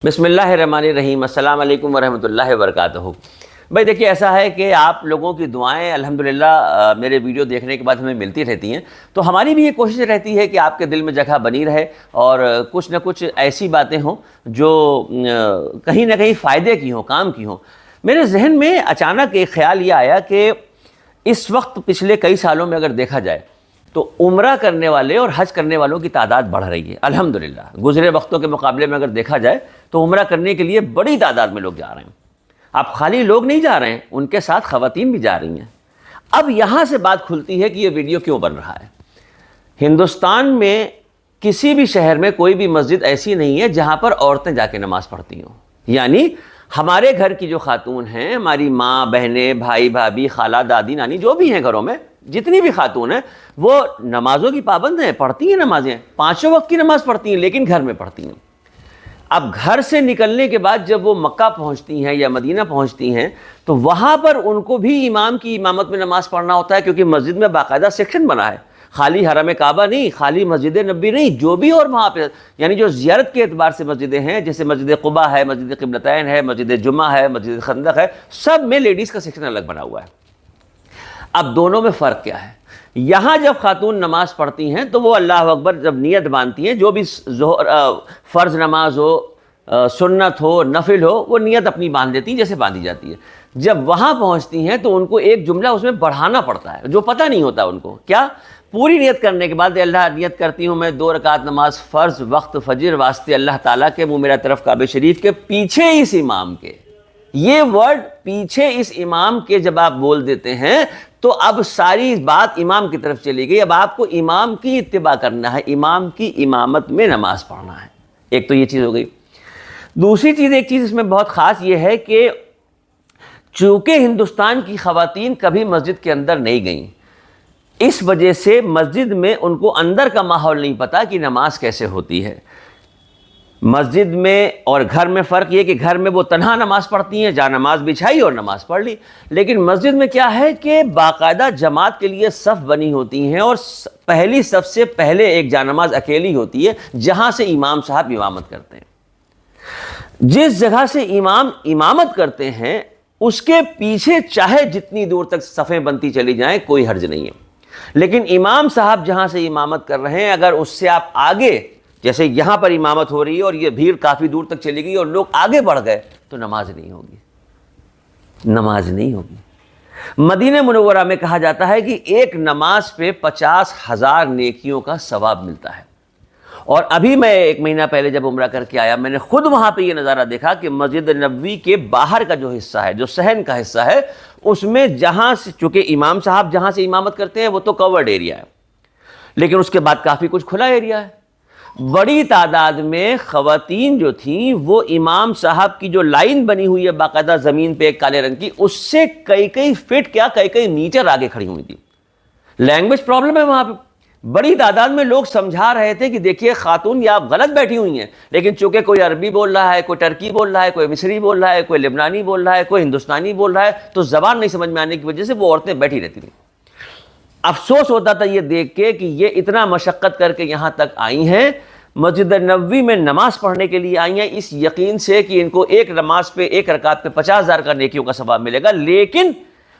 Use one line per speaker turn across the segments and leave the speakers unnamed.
بسم اللہ الرحمن الرحیم۔ السلام علیکم ورحمۃ اللہ وبرکاتہ۔ بھائی دیکھیے، ایسا ہے کہ آپ لوگوں کی دعائیں الحمدللہ میرے ویڈیو دیکھنے کے بعد ہمیں ملتی رہتی ہیں، تو ہماری بھی یہ کوشش رہتی ہے کہ آپ کے دل میں جگہ بنی رہے اور کچھ نہ کچھ ایسی باتیں ہوں جو کہیں نہ کہیں فائدے کی ہوں، کام کی ہوں۔ میرے ذہن میں اچانک ایک خیال یہ آیا کہ اس وقت پچھلے کئی سالوں میں اگر دیکھا جائے تو عمرہ کرنے والے اور حج کرنے والوں کی تعداد بڑھ رہی ہے الحمدللہ۔ گزرے وقتوں کے مقابلے میں اگر دیکھا جائے تو عمرہ کرنے کے لیے بڑی تعداد میں لوگ جا رہے ہیں۔ اب خالی لوگ نہیں جا رہے ہیں، ان کے ساتھ خواتین بھی جا رہی ہیں۔ اب یہاں سے بات کھلتی ہے کہ یہ ویڈیو کیوں بن رہا ہے۔ ہندوستان میں کسی بھی شہر میں کوئی بھی مسجد ایسی نہیں ہے جہاں پر عورتیں جا کے نماز پڑھتی ہوں۔ یعنی ہمارے گھر کی جو خاتون ہیں، ہماری ماں، بہنیں، بھائی، بھابھی، خالہ، دادی، نانی، جو بھی ہیں گھروں میں جتنی بھی خاتون ہیں، وہ نمازوں کی پابند ہیں، پڑھتی ہیں نمازیں، پانچوں وقت کی نماز پڑھتی ہیں، لیکن گھر میں پڑھتی ہیں۔ اب گھر سے نکلنے کے بعد جب وہ مکہ پہنچتی ہیں یا مدینہ پہنچتی ہیں تو وہاں پر ان کو بھی امام کی امامت میں نماز پڑھنا ہوتا ہے، کیونکہ مسجد میں باقاعدہ سیکشن بنا ہے، خالی حرم کعبہ نہیں، خالی مسجد نبوی نہیں، جو بھی اور وہاں پہ یعنی جو زیارت کے اعتبار سے مسجدیں ہیں، جیسے مسجد قباء ہے، مسجد قبلتین ہے، مسجد جمعہ ہے، مسجد خندق ہے، سب میں لیڈیز کا سیکشن الگ بنا ہوا ہے۔ اب دونوں میں فرق کیا ہے؟ یہاں جب خاتون نماز پڑھتی ہیں تو وہ اللہ اکبر جب نیت باندھتی ہیں، جو بھی فرض نماز ہو، سنت ہو، نفل ہو، وہ نیت اپنی باندھ دیتی ہیں جیسے باندھی جاتی ہے۔ جب وہاں پہنچتی ہیں تو ان کو ایک جملہ اس میں بڑھانا پڑتا ہے جو پتہ نہیں ہوتا ان کو۔ کیا؟ پوری نیت کرنے کے بعد اللہ نیت کرتی ہوں میں 2 رکعت نماز فرض وقت فجر واسطے اللہ تعالیٰ کے، منہ میرا طرف کعبہ شریف کے، پیچھے اس امام کے۔ یہ ورڈ پیچھے اس امام کے جب آپ بول دیتے ہیں تو اب ساری بات امام کی طرف چلی گئی۔ اب آپ کو امام کی اتباع کرنا ہے، امام کی امامت میں نماز پڑھنا ہے۔ ایک تو یہ چیز ہو گئی۔ دوسری چیز، ایک چیز اس میں بہت خاص یہ ہے کہ چونکہ ہندوستان کی خواتین کبھی مسجد کے اندر نہیں گئیں، اس وجہ سے مسجد میں ان کو اندر کا ماحول نہیں پتا کہ نماز کیسے ہوتی ہے۔ مسجد میں اور گھر میں فرق یہ کہ گھر میں وہ تنہا نماز پڑھتی ہیں، جا نماز بچھائی اور نماز پڑھ لی، لیکن مسجد میں کیا ہے کہ باقاعدہ جماعت کے لیے صف بنی ہوتی ہیں اور پہلی صف سے پہلے ایک جا نماز اکیلی ہوتی ہے جہاں سے امام صاحب امامت کرتے ہیں۔ جس جگہ سے امام امامت کرتے ہیں اس کے پیچھے چاہے جتنی دور تک صفیں بنتی چلی جائیں کوئی حرج نہیں ہے، لیکن امام صاحب جہاں سے امامت کر رہے ہیں اگر اس سے آپ آگے، جیسے یہاں پر امامت ہو رہی ہے اور یہ بھیڑ کافی دور تک چلی گئی اور لوگ آگے بڑھ گئے تو نماز نہیں ہوگی، نماز نہیں ہوگی۔ مدینہ منورہ میں کہا جاتا ہے کہ ایک نماز پہ 50,000 نیکیوں کا ثواب ملتا ہے۔ اور ابھی میں 1 مہینہ پہلے جب عمرہ کر کے آیا، میں نے خود وہاں پہ یہ نظارہ دیکھا کہ مسجد نبوی کے باہر کا جو حصہ ہے، جو صحن کا حصہ ہے، اس میں جہاں سے، چونکہ امام صاحب جہاں سے امامت کرتے ہیں وہ تو کورڈ ایریا ہے، لیکن اس کے بعد کافی کچھ کھلا ایریا ہے۔ بڑی تعداد میں خواتین جو تھیں وہ امام صاحب کی جو لائن بنی ہوئی ہے باقاعدہ زمین پہ ایک کالے رنگ کی، اس سے کئی فٹ کیا کئی میٹر آگے کھڑی ہوئی تھی۔ لینگویج پرابلم ہے وہاں پہ، بڑی تعداد میں لوگ سمجھا رہے تھے کہ دیکھیے خاتون یہ آپ غلط بیٹھی ہوئی ہیں، لیکن چونکہ کوئی عربی بول رہا ہے، کوئی ٹرکی بول رہا ہے، کوئی مصری بول رہا ہے، کوئی لبنانی بول رہا ہے، کوئی ہندوستانی بول رہا ہے، تو زبان نہیں سمجھ میں آنے کی وجہ سے وہ عورتیں بیٹھی رہتی تھیں۔ افسوس ہوتا تھا یہ دیکھ کے کہ یہ اتنا مشقت کر کے یہاں تک آئی ہیں، مسجد نبوی میں نماز پڑھنے کے لیے آئی ہیں اس یقین سے کہ ان کو ایک نماز پہ، ایک رکعت پہ 50,000 کا نیکیوں کا ثواب ملے گا، لیکن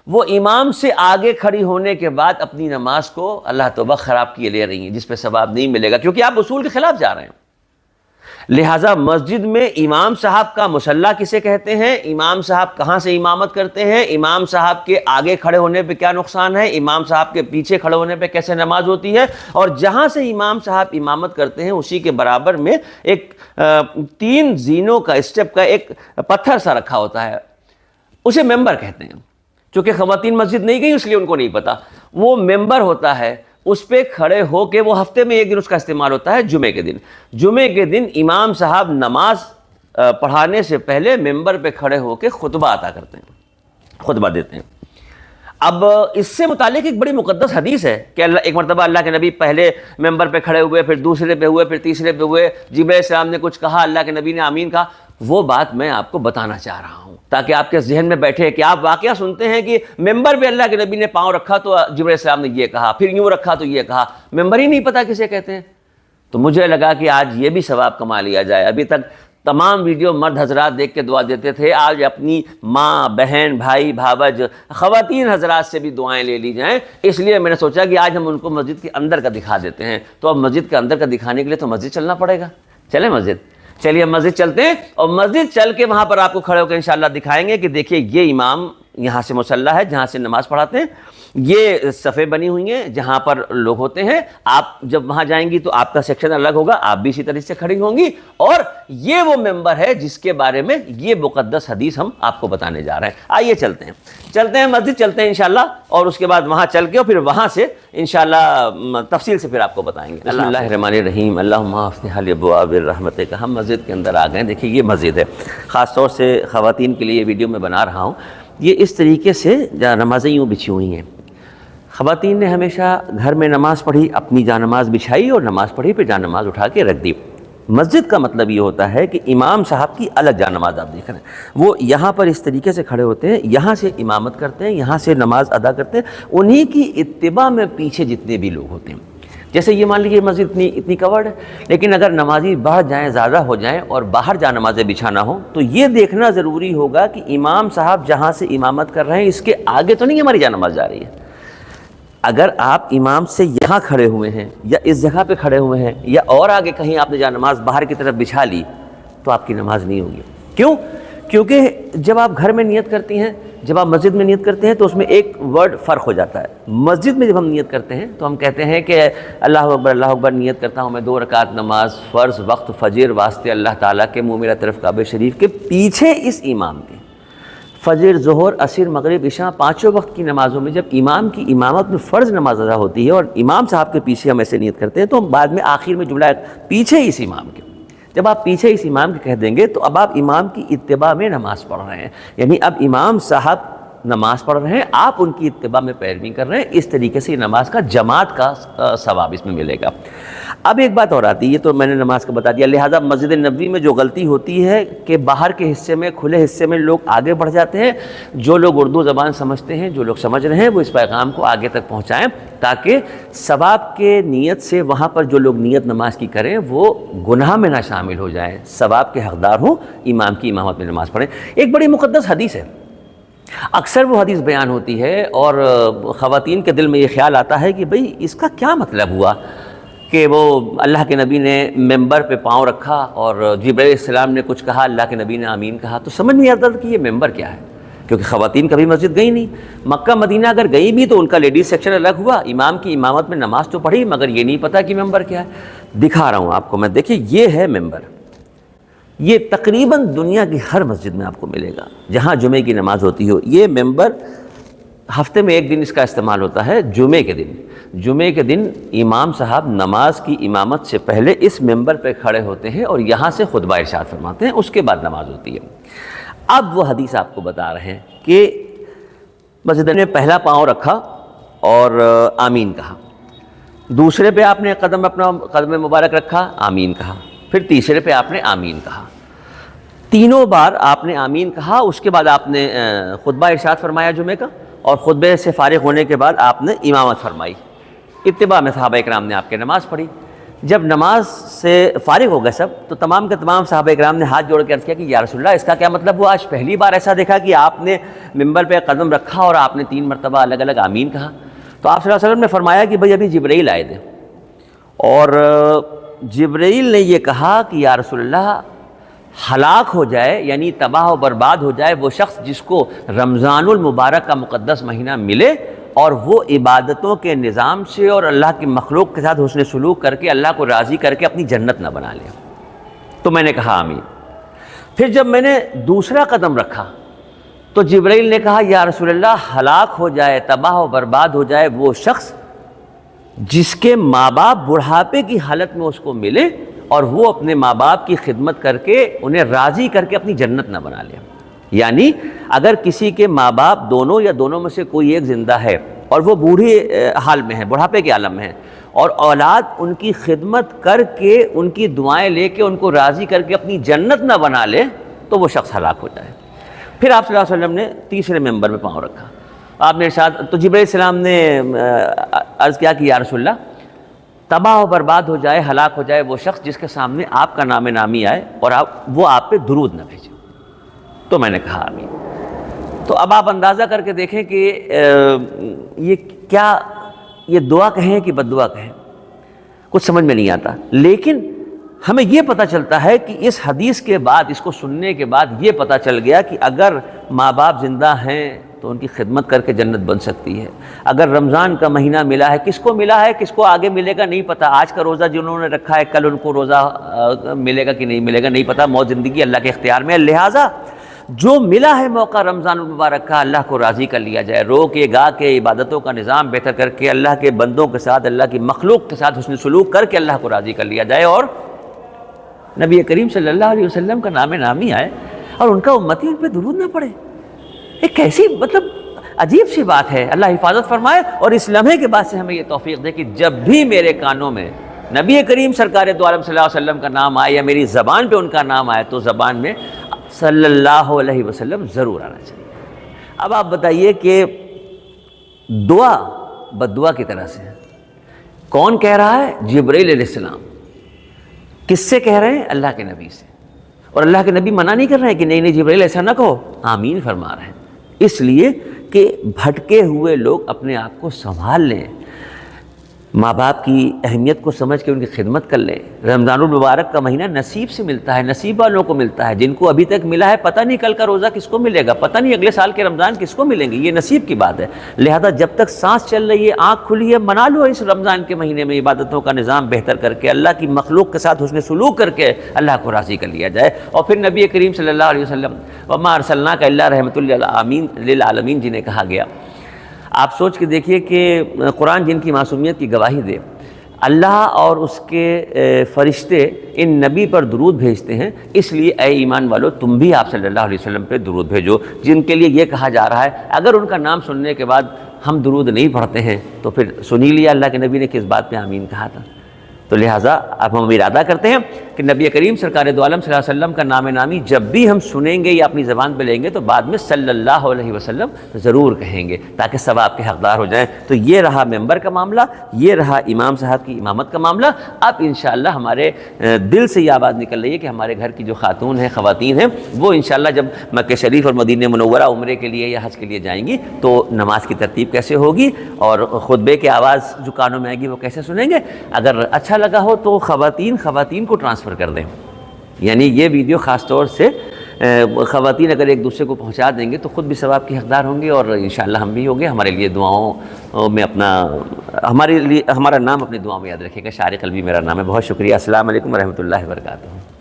وہ امام سے آگے کھڑی ہونے کے بعد اپنی نماز کو اللہ توبہ خراب کیے لے رہی ہیں، جس پہ ثواب نہیں ملے گا، کیونکہ آپ اصول کے خلاف جا رہے ہیں۔ لہٰذا مسجد میں امام صاحب کا مصلی کسے کہتے ہیں، امام صاحب کہاں سے امامت کرتے ہیں، امام صاحب کے آگے کھڑے ہونے پہ کیا نقصان ہے، امام صاحب کے پیچھے کھڑے ہونے پہ کیسے نماز ہوتی ہے، اور جہاں سے امام صاحب امامت کرتے ہیں اسی کے برابر میں ایک 3 زینوں کا اسٹیپ کا ایک پتھر سا رکھا ہوتا ہے، اسے ممبر کہتے ہیں۔ چونکہ خواتین مسجد نہیں گئی اس لیے ان کو نہیں پتا، وہ ممبر ہوتا ہے، اس پہ کھڑے ہو کے، وہ ہفتے میں 1 دن اس کا استعمال ہوتا ہے، جمعے کے دن۔ جمعے کے دن امام صاحب نماز پڑھانے سے پہلے ممبر پہ کھڑے ہو کے خطبہ عطا کرتے ہیں، خطبہ دیتے ہیں۔ اب اس سے متعلق ایک بڑی مقدس حدیث ہے کہ ایک مرتبہ اللہ کے نبی پہلے ممبر پہ کھڑے ہوئے، پھر دوسرے پہ ہوئے، پھر تیسرے پہ ہوئے، جبرائیل علیہ السلام نے کچھ کہا، اللہ کے نبی نے آمین کہا۔ وہ بات میں آپ کو بتانا چاہ رہا ہوں تاکہ آپ کے ذہن میں بیٹھے کہ آپ واقعہ سنتے ہیں کہ ممبر پہ اللہ کے نبی نے پاؤں رکھا تو جبرائیل علیہ السلام نے یہ کہا، پھر یوں رکھا تو یہ کہا، ممبر ہی نہیں پتا کسے کہتے ہیں۔ تو مجھے لگا کہ آج یہ بھی ثواب کما لیا جائے۔ ابھی تک تمام ویڈیو مرد حضرات دیکھ کے دعا دیتے تھے، آج اپنی ماں، بہن، بھائی، بھاوج، خواتین حضرات سے بھی دعائیں لے لی جائیں۔ اس لیے میں نے سوچا کہ آج ہم ان کو مسجد کے اندر کا دکھا دیتے ہیں۔ تو اب مسجد کے اندر کا دکھانے کے لیے تو مسجد چلنا پڑے گا۔ چلیں مسجد، چلیے مسجد چلتے ہیں، اور مسجد چل کے وہاں پر آپ کو کھڑے ہو کے انشاءاللہ دکھائیں گے کہ دیکھیے یہ امام یہاں سے مصلی ہے جہاں سے نماز پڑھاتے ہیں، یہ صفیں بنی ہوئی ہیں جہاں پر لوگ ہوتے ہیں۔ آپ جب وہاں جائیں گی تو آپ کا سیکشن الگ ہوگا، آپ بھی اسی طرح سے کھڑی ہوں گی، اور یہ وہ ممبر ہے جس کے بارے میں یہ مقدس حدیث ہم آپ کو بتانے جا رہے ہیں۔ آئیے چلتے ہیں مسجد چلتے ہیں انشاءاللہ، اور اس کے بعد وہاں چل کے اور پھر وہاں سے انشاءاللہ تفصیل سے پھر آپ کو بتائیں گے۔ بسم اللہ الرحمن الرحیم، اللہم افتح لی ابواب الرحمتک۔ ہم مسجد کے اندر آ گئے، دیکھیے یہ مسجد ہے، خاص طور سے خواتین کے لیے یہ ویڈیو میں بنا رہا ہوں۔ یہ اس طریقے سے نمازیں یوں بچھی ہوئی ہیں۔ خواتین نے ہمیشہ گھر میں نماز پڑھی، اپنی جانماز بچھائی اور نماز پڑھی، پھر جانماز اٹھا کے رکھ دی۔ مسجد کا مطلب یہ ہوتا ہے کہ امام صاحب کی الگ جانماز آپ دیکھ رہے ہیں، وہ یہاں پر اس طریقے سے کھڑے ہوتے ہیں، یہاں سے امامت کرتے ہیں، یہاں سے نماز ادا کرتے ہیں، انہی کی اتباع میں پیچھے جتنے بھی لوگ ہوتے ہیں۔ جیسے یہ مان لیجیے مسجد اتنی کورڈ ہے، لیکن اگر نمازی بڑھ جائیں، زیادہ ہو جائیں اور باہر جا نمازیں بچھانا ہو تو یہ دیکھنا ضروری ہوگا کہ امام صاحب جہاں سے امامت کر رہے ہیں اس کے آگے تو نہیں ہماری جانماز جا رہی ہے۔ اگر آپ امام سے یہاں کھڑے ہوئے ہیں یا اس جگہ پہ کھڑے ہوئے ہیں یا اور آگے کہیں آپ نے جانماز باہر کی طرف بچھا لی تو آپ کی نماز نہیں ہوگی۔ کیوں؟ کیونکہ جب آپ گھر میں نیت کرتی ہیں، جب آپ مسجد میں نیت کرتے ہیں تو اس میں ایک ورڈ فرق ہو جاتا ہے۔ مسجد میں جب ہم نیت کرتے ہیں تو ہم کہتے ہیں کہ اللہ اکبر نیت کرتا ہوں میں 2 رکعت نماز فرض وقت فجر واسطے اللہ تعالیٰ کے، منہ میرا طرف کعبہ شریف کے پیچھے اس امام کے۔ فجر، ظہر، عصر، مغرب، عشاء 5 وقت کی نمازوں میں جب امام کی امامت میں فرض نماز ادا ہوتی ہے اور امام صاحب کے پیچھے ہم ایسے نیت کرتے ہیں تو ہم بعد میں آخر میں جملہ پیچھے اس امام کے، جب آپ پیچھے اس امام کے کہہ دیں گے تو اب آپ امام کی اتباع میں نماز پڑھ رہے ہیں، یعنی اب امام صاحب نماز پڑھ رہے ہیں، آپ ان کی اتباع میں پیروی کر رہے ہیں۔ اس طریقے سے یہ نماز کا جماعت کا ثواب اس میں ملے گا۔ اب ایک بات اور آتی ہے، یہ تو میں نے نماز کا بتا دیا، لہٰذا مسجد نبوی میں جو غلطی ہوتی ہے کہ باہر کے حصے میں، کھلے حصے میں لوگ آگے بڑھ جاتے ہیں۔ جو لوگ اردو زبان سمجھتے ہیں، جو لوگ سمجھ رہے ہیں، وہ اس پیغام کو آگے تک پہنچائیں تاکہ ثواب کے نیت سے وہاں پر جو لوگ نیت نماز کی کریں وہ گناہ میں نہ شامل ہو جائیں، ثواب کے حقدار ہوں، امام کی امامت میں نماز پڑھیں۔ ایک بڑی مقدس حدیث ہے، اکثر وہ حدیث بیان ہوتی ہے اور خواتین کے دل میں یہ خیال آتا ہے کہ بھئی اس کا کیا مطلب ہوا کہ وہ اللہ کے نبی نے ممبر پہ پاؤں رکھا اور جبرائیل علیہ السلام نے کچھ کہا، اللہ کے نبی نے آمین کہا، تو سمجھ نہیں آتا کہ یہ ممبر کیا ہے، کیونکہ خواتین کبھی مسجد گئی نہیں۔ مکہ مدینہ اگر گئی بھی تو ان کا لیڈیز سیکشن الگ ہوا، امام کی امامت میں نماز تو پڑھی مگر یہ نہیں پتہ کہ ممبر کیا ہے۔ دکھا رہا ہوں آپ کو میں، دیکھیے یہ ہے ممبر، یہ تقریباً دنیا کی ہر مسجد میں آپ کو ملے گا جہاں جمعے کی نماز ہوتی ہو۔ یہ ممبر ہفتے میں 1 دن اس کا استعمال ہوتا ہے، جمعے کے دن۔ جمعے کے دن امام صاحب نماز کی امامت سے پہلے اس ممبر پہ کھڑے ہوتے ہیں اور یہاں سے خطبہ ارشاد فرماتے ہیں، اس کے بعد نماز ہوتی ہے۔ اب وہ حدیث آپ کو بتا رہے ہیں کہ مسجد نے پہلا پاؤں رکھا اور آمین کہا، دوسرے پہ آپ نے اپنا قدم مبارک رکھا، آمین کہا، پھر تیسرے پہ آپ نے آمین کہا۔ تینوں بار آپ نے آمین کہا، اس کے بعد آپ نے خطبہ ارشاد فرمایا جمعے کا، اور خطبے سے فارغ ہونے کے بعد آپ نے امامت فرمائی، اتباع میں صحابہ اکرام نے آپ کے نماز پڑھی۔ جب نماز سے فارغ ہو گئے سب تو تمام کے تمام صحابہ اکرام نے ہاتھ جوڑ کے عرض کیا کہ یا رسول اللہ اس کا کیا مطلب ہوا؟ آج پہلی بار ایسا دیکھا کہ آپ نے ممبر پہ قدم رکھا اور آپ نے 3 مرتبہ الگ الگ آمین کہا۔ تو آپ صلی اللہ علیہ وسلم نے فرمایا کہ بھئی ابھی جبرائیل آئے تھے اور جبرائیل نے یہ کہا کہ یا رسول اللہ ہلاک ہو جائے، یعنی تباہ و برباد ہو جائے وہ شخص جس کو رمضان المبارک کا مقدس مہینہ ملے اور وہ عبادتوں کے نظام سے اور اللہ کی مخلوق کے ساتھ حسن سلوک کر کے اللہ کو راضی کر کے اپنی جنت نہ بنا لے۔ تو میں نے کہا آمین۔ پھر جب میں نے دوسرا قدم رکھا تو جبرائیل نے کہا یا رسول اللہ ہلاک ہو جائے، تباہ و برباد ہو جائے وہ شخص جس کے ماں باپ بڑھاپے کی حالت میں اس کو ملے اور وہ اپنے ماں باپ کی خدمت کر کے انہیں راضی کر کے اپنی جنت نہ بنا لے۔ یعنی اگر کسی کے ماں باپ دونوں یا دونوں میں سے کوئی ایک زندہ ہے اور وہ بوڑھی حال میں ہے، بڑھاپے کے عالم میں ہے، اور اولاد ان کی خدمت کر کے ان کی دعائیں لے کے ان کو راضی کر کے اپنی جنت نہ بنا لے تو وہ شخص ہلاک ہو جائے۔ پھر آپ صلی اللہ علیہ وسلم نے تیسرے ممبر میں پاؤں رکھا، آپ نے ارشاد، تو جبرائیل السلام نے عرض کیا کہ یا رسول اللہ تباہ و برباد ہو جائے، ہلاک ہو جائے وہ شخص جس کے سامنے آپ کا نام نامی آئے اور وہ آپ پہ درود نہ بھیجے۔ تو میں نے کہا آمین۔ تو اب آپ اندازہ کر کے دیکھیں کہ یہ کیا، یہ دعا کہیں کہ بد دعا کہیں، کچھ سمجھ میں نہیں آتا۔ لیکن ہمیں یہ پتہ چلتا ہے کہ اس حدیث کے بعد، اس کو سننے کے بعد یہ پتہ چل گیا کہ اگر ماں باپ زندہ ہیں تو ان کی خدمت کر کے جنت بن سکتی ہے۔ اگر رمضان کا مہینہ ملا ہے، کس کو ملا ہے، کس کو آگے ملے گا نہیں پتہ۔ آج کا روزہ جنہوں نے رکھا ہے کل ان کو روزہ ملے گا کہ نہیں ملے گا نہیں پتہ۔ موت زندگی اللہ کے اختیار میں ہے، لہٰذا جو ملا ہے موقع رمضان المبارک کا، اللہ کو راضی کر لیا جائے، رو کے گا کے عبادتوں کا نظام بہتر کر کے اللہ کے بندوں کے ساتھ، اللہ کی مخلوق کے ساتھ حسن سلوک کر کے اللہ کو راضی کر لیا جائے، اور نبی کریم صلی اللہ علیہ وسلم کا نام نامی آئے اور ان کا امتی ان پہ درود نہ پڑے۔ ایک کیسی مطلب عجیب سی بات ہے۔ اللہ حفاظت فرمائے اور اس لمحے کے بعد سے ہمیں یہ توفیق دے کہ جب بھی میرے کانوں میں نبی کریم سرکار دو عالم صلی اللہ علیہ وسلم کا نام آئے یا میری زبان پہ ان کا نام آئے تو زبان میں صلی اللہ علیہ وسلم ضرور آنا چاہیے۔ اب آپ بتائیے کہ دعا بد دعا کی طرح سے کون کہہ رہا ہے؟ جبرائیل علیہ السلام۔ کس سے کہہ رہے ہیں؟ اللہ کے نبی سے۔ اور اللہ کے نبی منع نہیں کر رہے ہیں کہ نہیں نہیں جبرائیل ایسا نہ کہو، آمین فرما رہے ہیں، اس لیے کہ بھٹکے ہوئے لوگ اپنے آپ کو سنبھال لیں، ماں باپ کی اہمیت کو سمجھ کے ان کی خدمت کر لیں۔ رمضان المبارک کا مہینہ نصیب سے ملتا ہے، نصیب والوں کو ملتا ہے، جن کو ابھی تک ملا ہے پتہ نہیں کل کا روزہ کس کو ملے گا، پتہ نہیں اگلے سال کے رمضان کس کو ملیں گے، یہ نصیب کی بات ہے۔ لہذا جب تک سانس چل رہی ہے، آنکھ کھلی ہے، منا لو اس رمضان کے مہینے میں عبادتوں کا نظام بہتر کر کے، اللہ کی مخلوق کے ساتھ حسن سلوک کر کے اللہ کو راضی کر لیا جائے۔ اور پھر نبی کریم صلی اللہ علیہ وسلم وما ارسلناک الا رحمۃ للعالمین جنہیں کہا گیا، آپ سوچ کے دیکھیے کہ قرآن جن کی معصومیت کی گواہی دے، اللہ اور اس کے فرشتے ان نبی پر درود بھیجتے ہیں، اس لیے اے ایمان والو تم بھی آپ صلی اللہ علیہ وسلم پہ درود بھیجو، جن کے لیے یہ کہا جا رہا ہے اگر ان کا نام سننے کے بعد ہم درود نہیں پڑھتے ہیں تو پھر سن ہی لیا اللہ کے نبی نے کس بات پہ آمین کہا تھا۔ تو لہٰذا اب ہم ارادہ کرتے ہیں کہ نبی کریم سرکار دو عالم صلی اللہ علیہ وسلم کا نام نامی جب بھی ہم سنیں گے یا اپنی زبان پہ لیں گے تو بعد میں صلی اللہ علیہ وسلم ضرور کہیں گے تاکہ ثواب کے حقدار ہو جائیں۔ تو یہ رہا ممبر کا معاملہ، یہ رہا امام صاحب کی امامت کا معاملہ۔ اب انشاءاللہ ہمارے دل سے یہ آواز نکل رہی ہے کہ ہمارے گھر کی جو خاتون ہیں، خواتین ہیں، وہ انشاءاللہ جب مکہ شریف اور مدینہ منورہ عمرے کے لیے یا حج کے لیے جائیں گی تو نماز کی ترتیب کیسے ہوگی اور خطبے کی آواز جو کانوں میں آئے گی وہ کیسے سنیں گے۔ اگر اچھا لگا ہو تو خواتین کو ٹرانسفر کر دیں، یعنی یہ ویڈیو خاص طور سے خواتین اگر ایک دوسرے کو پہنچا دیں گے تو خود بھی ثواب کے حقدار ہوں گے اور انشاءاللہ ہم بھی ہوں گے۔ ہمارے لیے دعاؤں میں ہمارا نام اپنی دعاؤں میں یاد رکھے گا۔ شارق قلبی میرا نام ہے۔ بہت شکریہ۔ السلام علیکم ورحمۃ اللہ وبرکاتہ۔